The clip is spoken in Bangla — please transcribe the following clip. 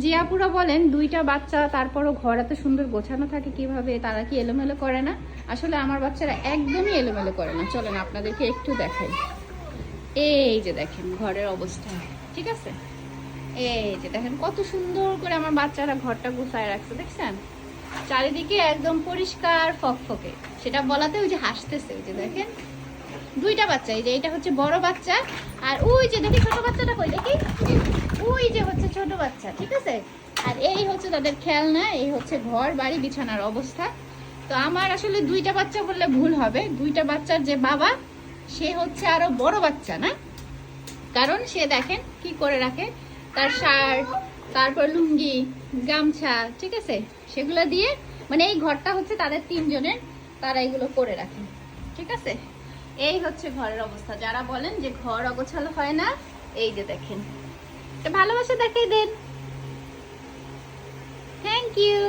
জিয়াপুরা বলেন দুইটা বাচ্চা তারপরও ঘর এত সুন্দর গোছানো থাকে কিভাবে, তারা কি এলোমেলো করে না? আসলে আমার বাচ্চারা একদমই এলোমেলো করে না। চলেন আপনাদেরকে একটু দেখাই। এই যে দেখেন ঘরের অবস্থা, ঠিক আছে? এই যে দেখেন কত সুন্দর করে আমার বাচ্চারা ঘরটা গুছায় রাখছে, দেখছেন? চারিদিকে একদম পরিষ্কার ফকফকে। সেটা বলাতে ওই যে হাসতেছে, ওই যে দেখেন দুইটা বাচ্চা। এই যে এটা হচ্ছে বড় বাচ্চা, আর ওই যে দেখি ছোট বাচ্চাটা কই দেখি, ওই যে হচ্ছে ছোট বাচ্চা, ঠিক আছে? আর এই হচ্ছে তাদের খেলনা, এই হচ্ছে ঘর বাড়ি বিছানার অবস্থা। তো আমার আসলে দুইটা বাচ্চা বললে ভুল হবে, দুইটা বাচ্চার যে বাবা সে হচ্ছে আরো বড় বাচ্চা, না? কারণ সে দেখেন কি করে রাখে, তার শার্ট, তারপর লুঙ্গি, গামছা, ঠিক আছে, সেগুলো দিয়ে, মানে এই ঘরটা হচ্ছে তাদের তিনজনের, তারা এগুলো করে রাখে, ঠিক আছে? এই হচ্ছে ঘরের অবস্থা। যারা বলেন যে ঘর অগোছালো হয় না, এই যে দেখেন, ভালোবাসা দেখাই দেন। Thank you.